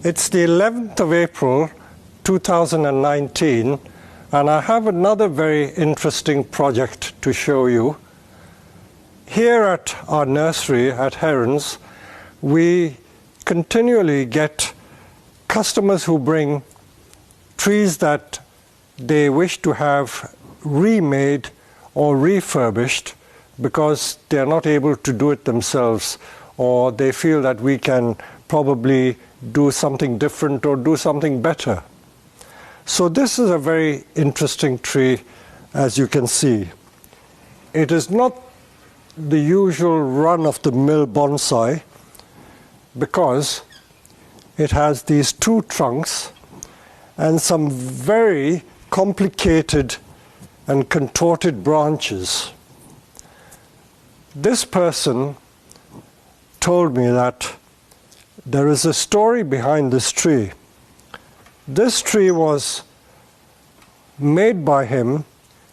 It's the 11th of April 2019, and I have another very interesting project to show you. Here at our nursery at Herons, we continually get customers who bring trees that they wish to have remade or refurbished because they are not able to do it themselves, or they feel that we can probably do something different or do something better. So this is a very interesting tree, as you can see. It is not the usual run-of-the-mill bonsai because it has these two trunks and some very complicated and contorted branches. This person told me that there is a story behind this tree. This tree was made by him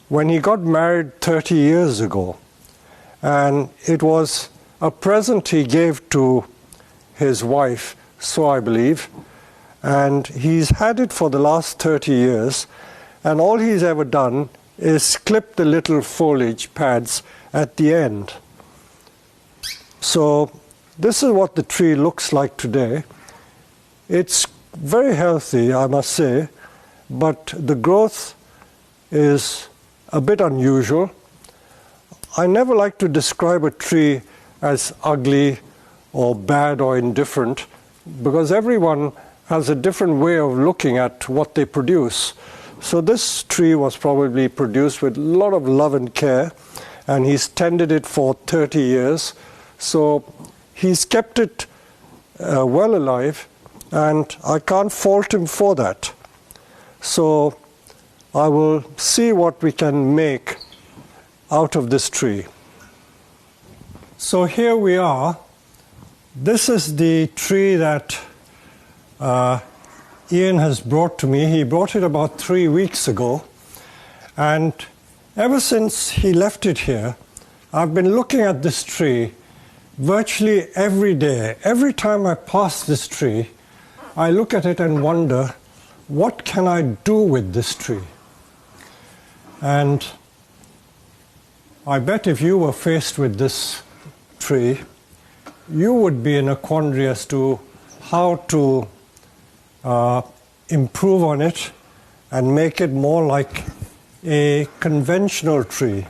when he got married 30 years ago. And it was a present he gave to his wife, so I believe. And he's had it for the last 30 years. And all he's ever done is clip the little foliage pads at the end. So this is what the tree looks like today. It's very healthy, I must say, but the growth is a bit unusual. I never like to describe a tree as ugly or bad or indifferent because everyone has a different way of looking at what they produce. So this tree was probably produced with a lot of love and care, and he's tended it for 30 years. So he's kept it well alive, and I can't fault him for that. So I will see what we can make out of this tree. So here we are. This is the tree that Ian has brought to me. He brought it about 3 weeks ago, and ever since he left it here, I've been looking at this tree virtually every day. Every time I pass this tree, I look at it and wonder, what can I do with this tree? And I bet if you were faced with this tree, you would be in a quandary as to how to improve on it and make it more like a conventional tree.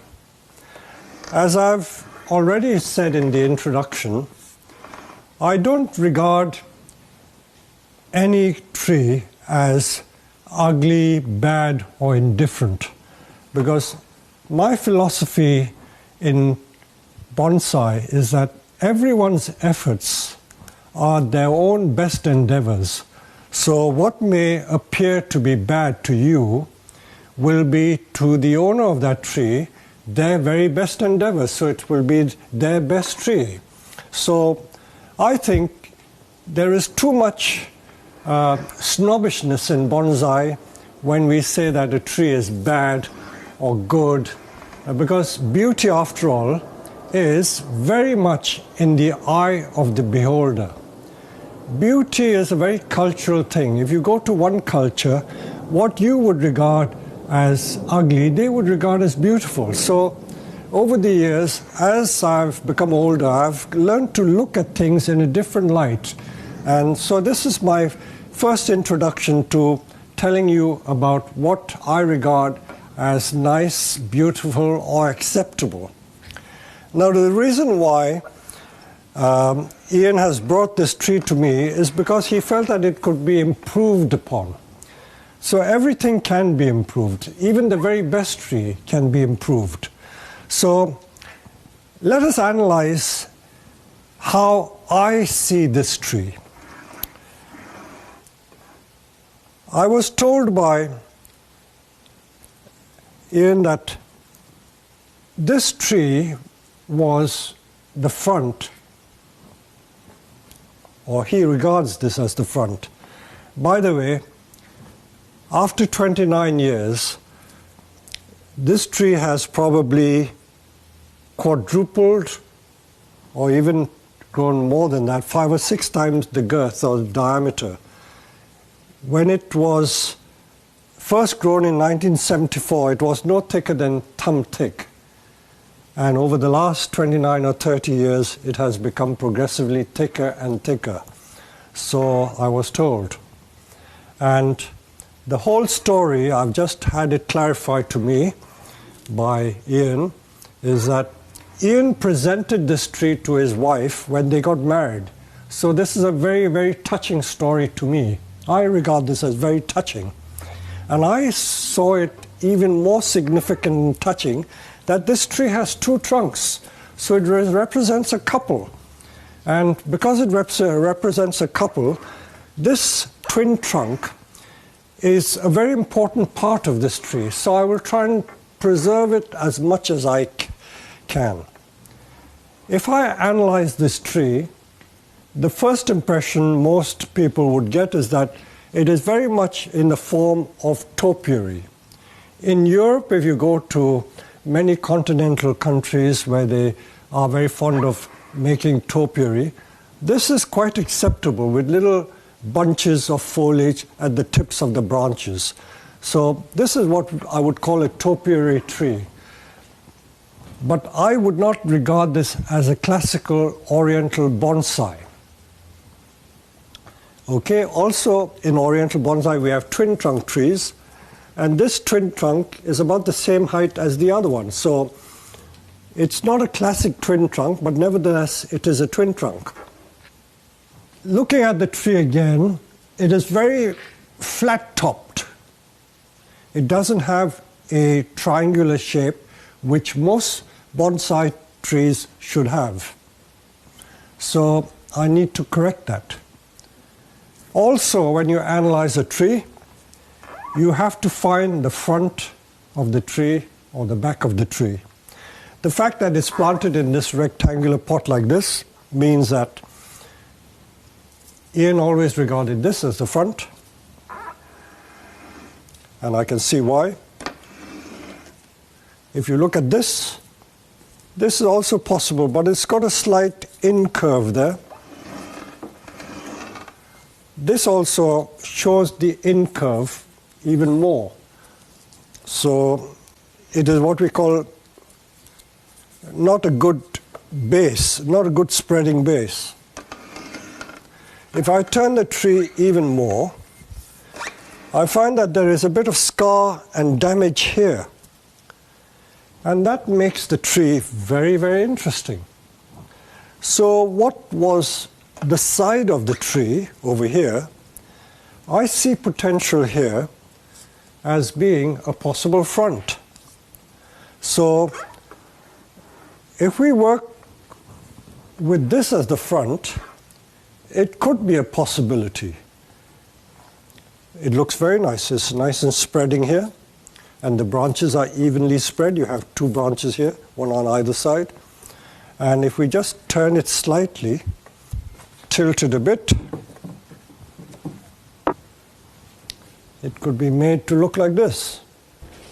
As I've already said in the introduction, I don't regard any tree as ugly, bad, or indifferent, because my philosophy in bonsai is that everyone's efforts are their own best endeavors. So what may appear to be bad to you will be to the owner of that tree their very best endeavors. So it will be their best tree. So I think there is too much snobbishness in bonsai when we say that a tree is bad or good, because beauty, after all, is very much in the eye of the beholder. Beauty is a very cultural thing. If you go to one culture, what you would regard as ugly, they would regard as beautiful. So over the years, as I've become older, I've learned to look at things in a different light. And so this is my first introduction to telling you about what I regard as nice, beautiful, or acceptable. Now, the reason why Ian has brought this tree to me is because he felt that it could be improved upon. So everything can be improved. Even the very best tree can be improved. So let us analyze how I see this tree. I was told by Ian that this tree was the front, or he regards this as the front. By the way, after 29 years, this tree has probably quadrupled or even grown more than that, 5 or 6 times the girth or diameter. When it was first grown in 1974, it was no thicker than thumb thick. And over the last 29 or 30 years, it has become progressively thicker and thicker. So I was told. And the whole story, I've just had it clarified to me by Ian, is that Ian presented this tree to his wife when they got married. So this is a very, very touching story to me. I regard this as very touching. And I saw it even more significant and touching that this tree has 2 trunks. So it represents a couple. And because it represents a couple, this twin trunk is a very important part of this tree. So I will try and preserve it as much as I can. If I analyze this tree, the first impression most people would get is that it is very much in the form of topiary. In Europe, if you go to many continental countries where they are very fond of making topiary, this is quite acceptable with little bunches of foliage at the tips of the branches. So this is what I would call a topiary tree. But I would not regard this as a classical oriental bonsai. Okay, also in oriental bonsai we have twin trunk trees, and this twin trunk is about the same height as the other one. So it's not a classic twin trunk, but nevertheless it is a twin trunk. Looking at the tree again, it is very flat-topped. It doesn't have a triangular shape, which most bonsai trees should have. So I need to correct that. Also, when you analyze a tree, you have to find the front of the tree or the back of the tree. The fact that it's planted in this rectangular pot like this means that Ian always regarded this as the front, and I can see why. If you look at this, this is also possible, but it's got a slight in curve there. This also shows the in curve even more. So it is what we call not a good base, not a good spreading base. If I turn the tree even more, I find that there is a bit of scar and damage here. And that makes the tree very, very interesting. So what was the side of the tree over here? I see potential here as being a possible front. So if we work with this as the front, it could be a possibility. It looks very nice. It's nice and spreading here, and the branches are evenly spread. You have 2 branches here, one on either side. And if we just turn it slightly, tilt it a bit, it could be made to look like this.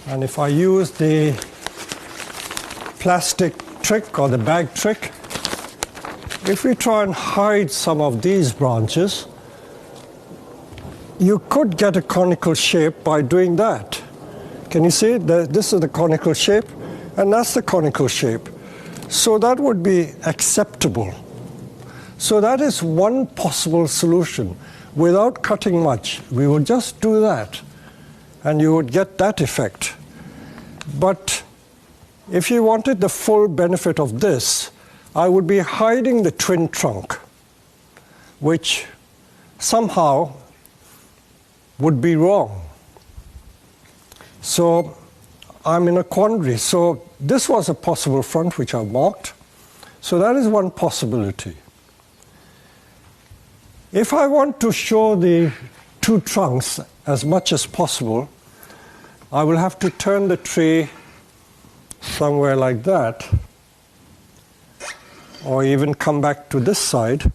And if I use the plastic trick or the bag trick, if we try and hide some of these branches, you could get a conical shape by doing that. Can you see? This is the conical shape, and that's the conical shape. So that would be acceptable. So that is one possible solution. Without cutting much, we would just do that, and you would get that effect. But if you wanted the full benefit of this, I would be hiding the twin trunk, which somehow would be wrong. So I'm in a quandary. So this was a possible front which I've marked. So that is one possibility. If I want to show the 2 trunks as much as possible, I will have to turn the tree somewhere like that, or even come back to this side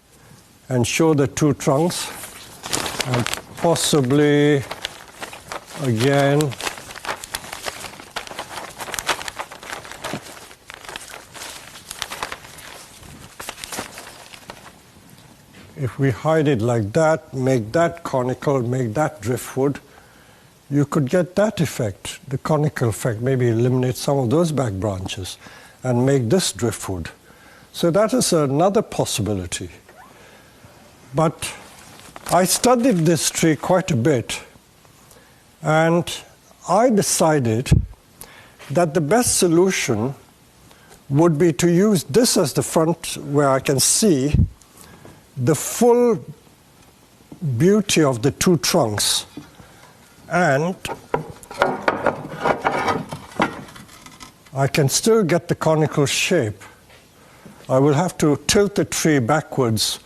and show the 2 trunks, and possibly again if we hide it like that, make that conical, make that driftwood, you could get that effect, the conical effect, maybe eliminate some of those back branches and make this driftwood. So that is another possibility. But I studied this tree quite a bit, and I decided that the best solution would be to use this as the front where I can see the full beauty of the two trunks. And I can still get the conical shape. I will have to tilt the tree backwards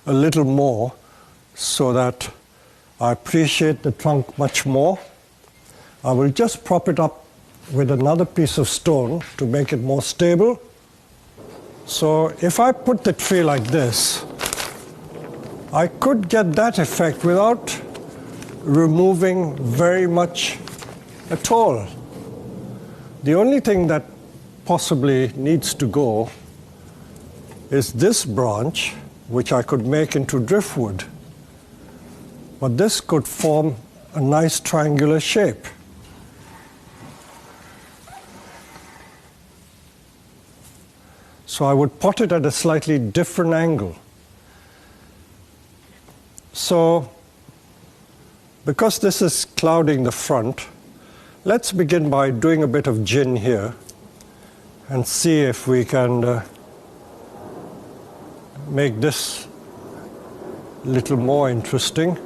a little more so that I appreciate the trunk much more. I will just prop it up with another piece of stone to make it more stable. So if I put the tree like this, I could get that effect without removing very much at all. The only thing that possibly needs to go is this branch, which I could make into driftwood. But this could form a nice triangular shape. So I would pot it at a slightly different angle. So, because this is clouding the front, let's begin by doing a bit of gin here and see if we can make this a little more interesting.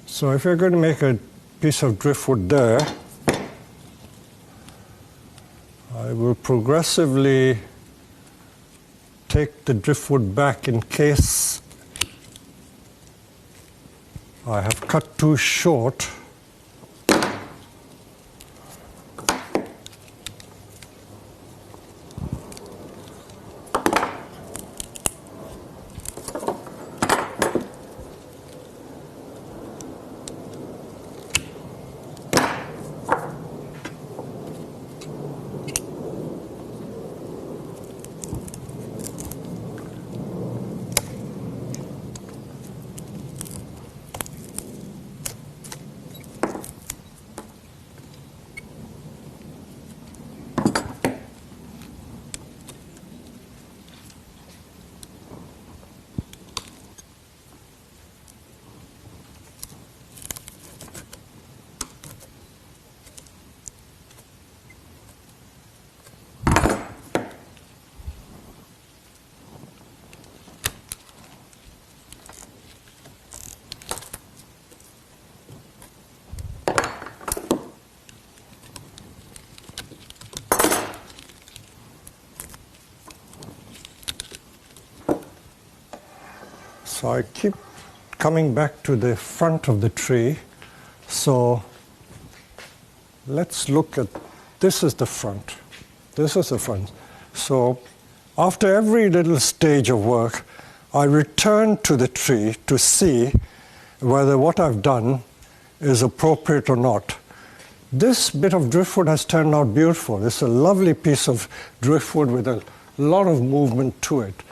So if you're going to make a piece of driftwood there, I will progressively take the driftwood back in case I have cut too short. So I keep coming back to the front of the tree. So let's look at, this is the front. This is the front. So after every little stage of work, I return to the tree to see whether what I've done is appropriate or not. This bit of driftwood has turned out beautiful. It's a lovely piece of driftwood with a lot of movement to it.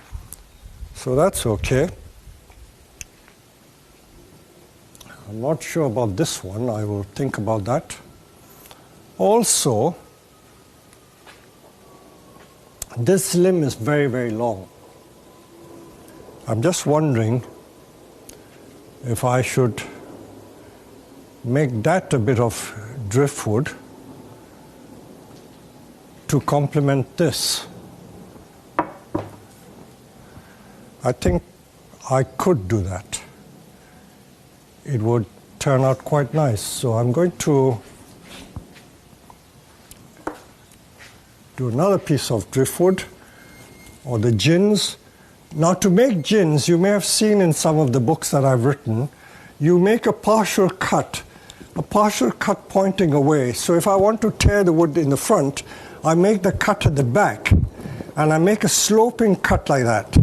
So that's okay. I'm not sure about this one. I will think about that. Also, this limb is very, very long. I'm just wondering if I should make that a bit of driftwood to complement this. I think I could do that. It would turn out quite nice. So I'm going to do another piece of driftwood or the gins. Now to make gins, you may have seen in some of the books that I've written, you make a partial cut pointing away. So if I want to tear the wood in the front, I make the cut at the back and I make a sloping cut like that.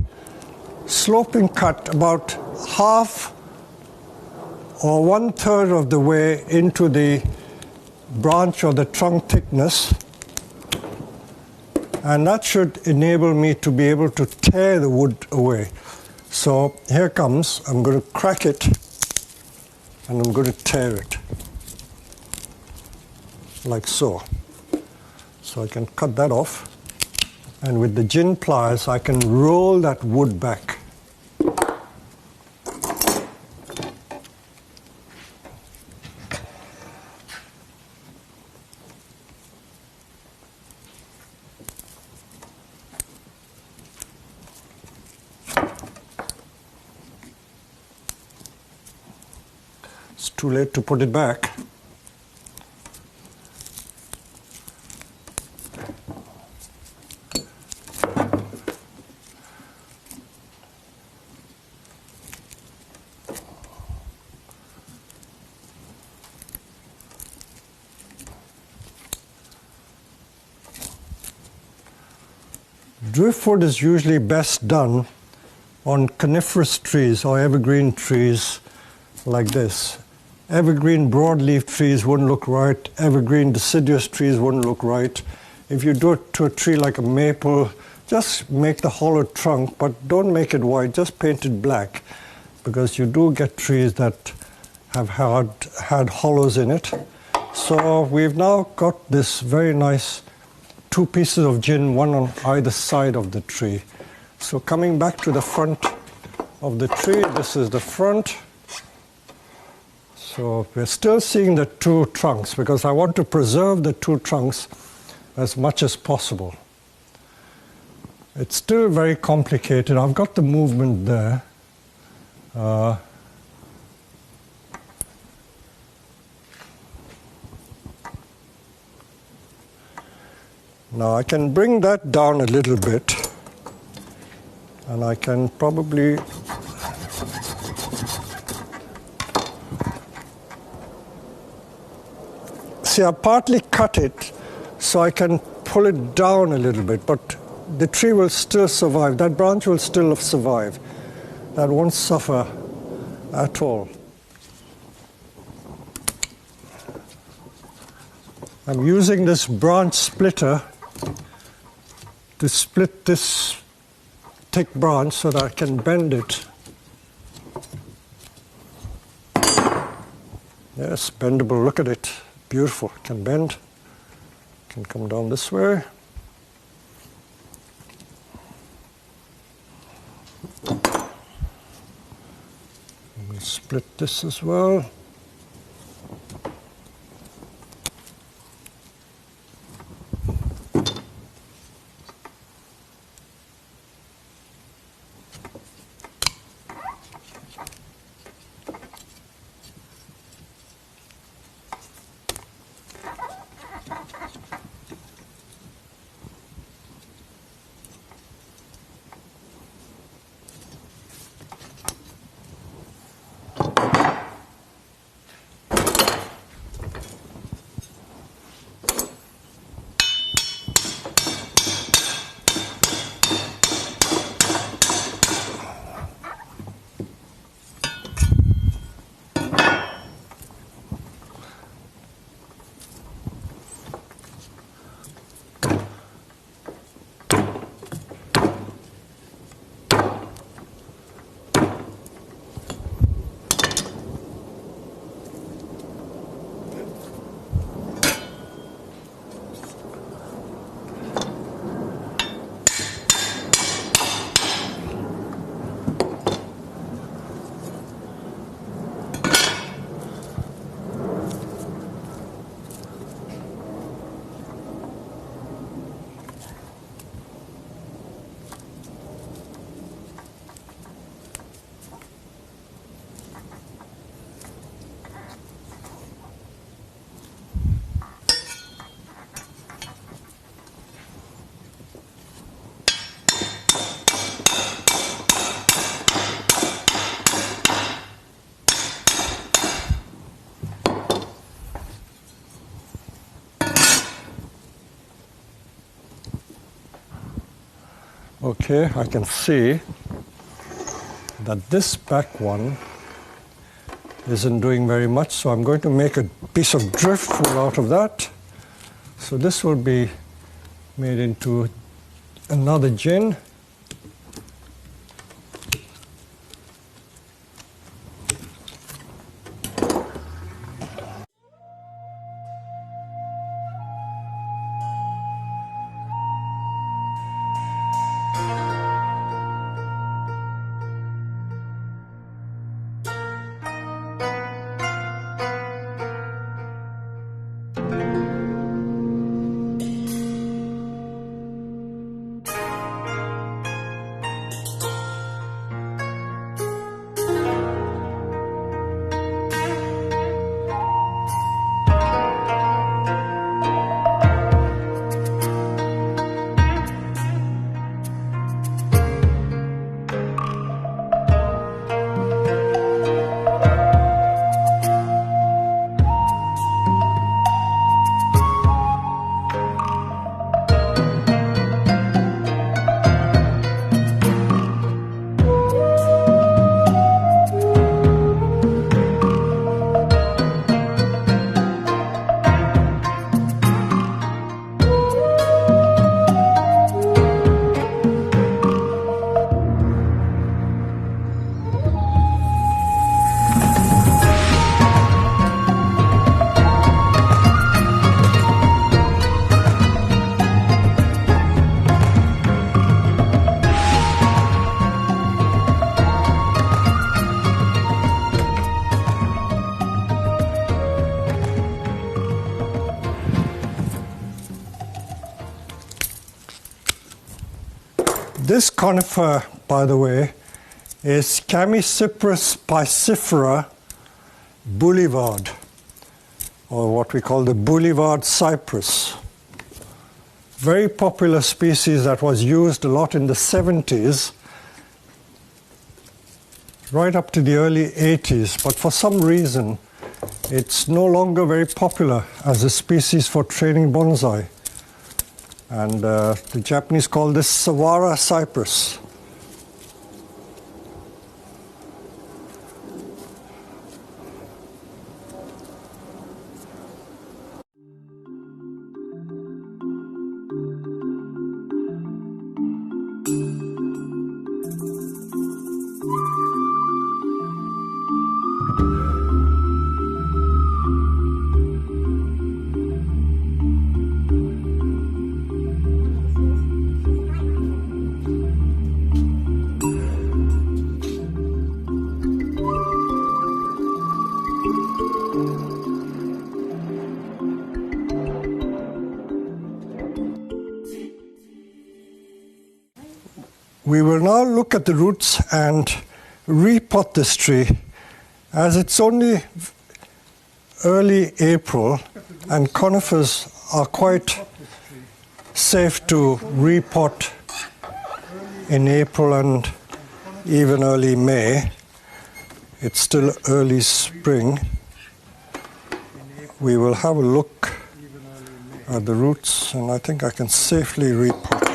Sloping cut about half or 1/3 of the way into the branch or the trunk thickness, and that should enable me to be able to tear the wood away. So here comes, I'm going to crack it and I'm going to tear it like so. So I can cut that off, and with the gin pliers I can roll that wood back. It's too late to put it back. Driftwood is usually best done on coniferous trees or evergreen trees like this. Evergreen broadleaf trees wouldn't look right. Evergreen deciduous trees wouldn't look right. If you do it to a tree like a maple, just make the hollow trunk, but don't make it white, just paint it black, because you do get trees that have had hollows in it. So we've now got this very nice 2 pieces of gin, one on either side of the tree. So coming back to the front of the tree, this is the front. So we're still seeing the 2 trunks because I want to preserve the 2 trunks as much as possible. It's still very complicated. I've got the movement there. Now I can bring that down a little bit, and I can probably see I partly cut it so I can pull it down a little bit, but the tree will still survive. That branch will still survive. That won't suffer at all. I'm using this branch splitter to split this thick branch so that I can bend it. Yes, bendable, look at it. Beautiful, can bend. Can come down this way. We'll split this as well. Okay, I can see that this back one isn't doing very much, so I'm going to make a piece of driftwood out of that. So this will be made into another gin. This conifer, by the way, is Chamaecyparis piscifera boulevard, or what we call the boulevard cypress. Very popular species that was used a lot in the 70s, right up to the early 80s, but for some reason it's no longer very popular as a species for training bonsai. And the Japanese call this Sawara cypress. We will now look at the roots and repot this tree, as it's only early April and conifers are quite safe to repot in April and even early May. It's still early spring. We will have a look at the roots, and I think I can safely repot.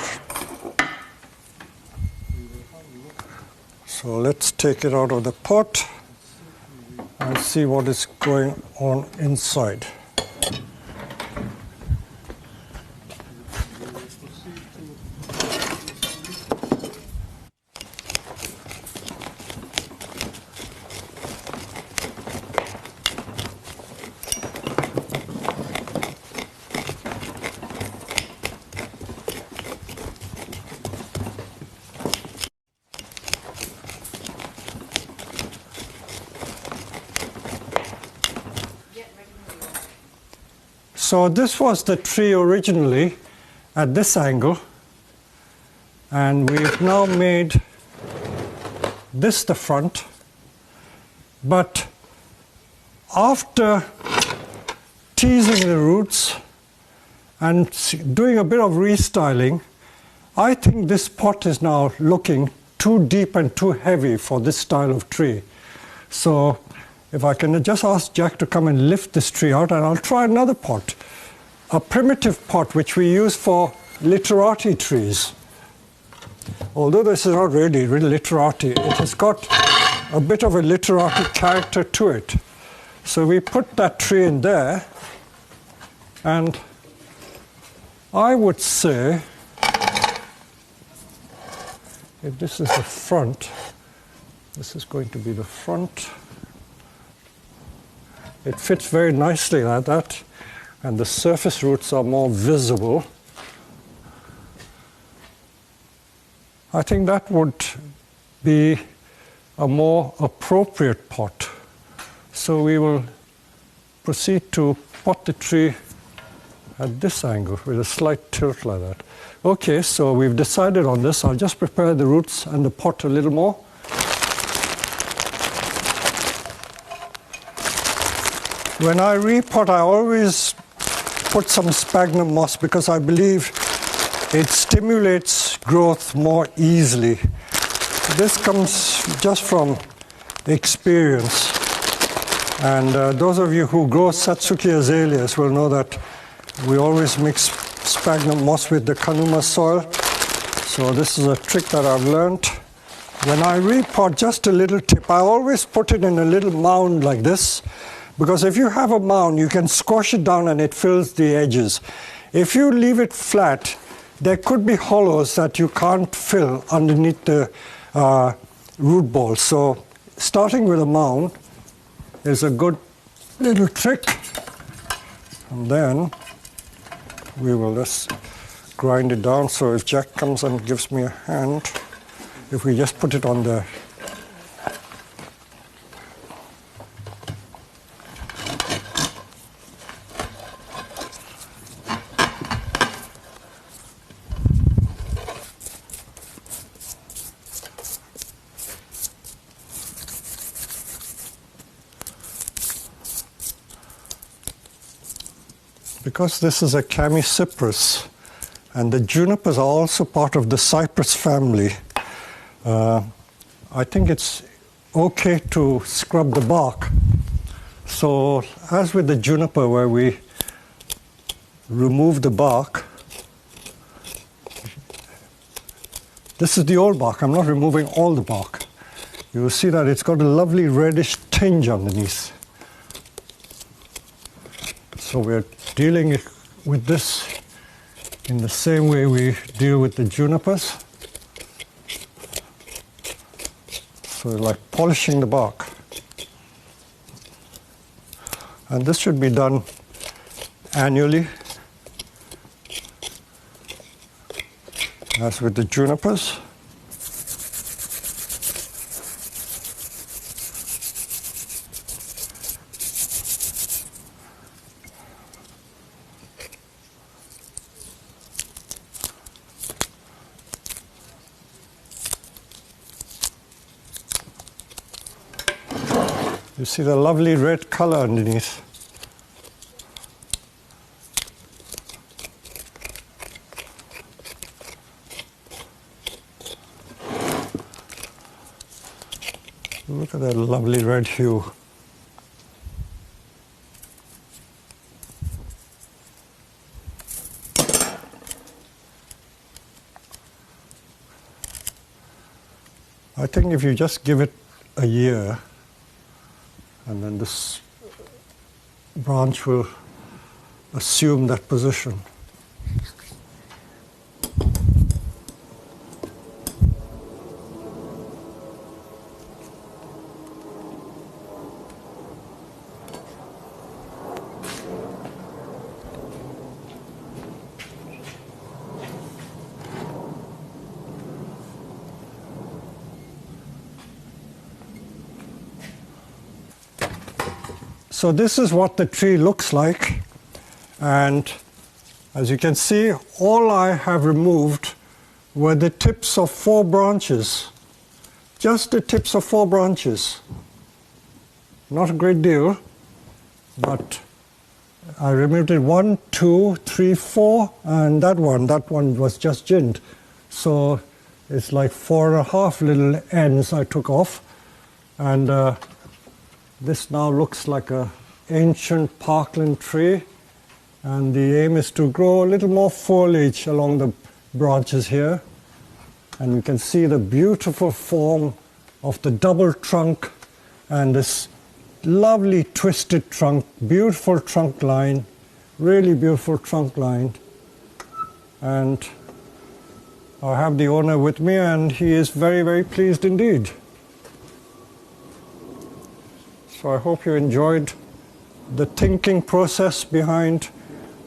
So let's take it out of the pot and see what is going on inside. So this was the tree originally at this angle, and we've now made this the front. But after teasing the roots and doing a bit of restyling, I think this pot is now looking too deep and too heavy for this style of tree. So if I can just ask Jack to come and lift this tree out, and I'll try another pot, a primitive pot which we use for literati trees. Although this is not really literati, it has got a bit of a literati character to it. So we put that tree in there, and I would say, if this is the front, this is going to be the front. It fits very nicely like that, and the surface roots are more visible. I think that would be a more appropriate pot. So we will proceed to pot the tree at this angle with a slight tilt like that. Okay, so we've decided on this. I'll just prepare the roots and the pot a little more. When I repot, I always put some sphagnum moss because I believe it stimulates growth more easily. This comes just from experience. And those of you who grow Satsuki azaleas will know that we always mix sphagnum moss with the Kanuma soil. So this is a trick that I've learned. When I repot, just a little tip, I always put it in a little mound like this. Because if you have a mound, you can squash it down and it fills the edges. If you leave it flat, there could be hollows that you can't fill underneath the root ball. So starting with a mound is a good little trick. And then we will just grind it down. So if Jack comes and gives me a hand, if we just put it on there. because this is a chamaecyparis, and the junipers are also part of the cypress family, I think it's okay to scrub the bark. So, as with the juniper, where we remove the bark, this is the old bark. I'm not removing all the bark. You will see that it's got a lovely reddish tinge underneath. So we're dealing with this in the same way we deal with the junipers. So like polishing the bark. And this should be done annually, as with the junipers. You see the lovely red color underneath. Look at that lovely red hue. I think if you just give it a year, and then this branch will assume that position. So this is what the tree looks like, and as you can see, all I have removed were the tips of 4 branches, just the tips of 4 branches. Not a great deal, but I removed it 1, 2, 3, 4, and that one was just ginned. So it's like 4.5 little ends I took off, and this now looks like an ancient parkland tree, and the aim is to grow a little more foliage along the branches here. And you can see the beautiful form of the double trunk and this lovely twisted trunk, beautiful trunk line, really beautiful trunk line. And I have the owner with me, and he is very, very pleased indeed. So I hope you enjoyed the thinking process behind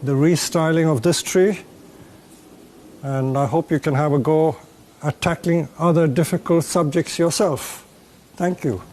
the restyling of this tree, and I hope you can have a go at tackling other difficult subjects yourself. Thank you.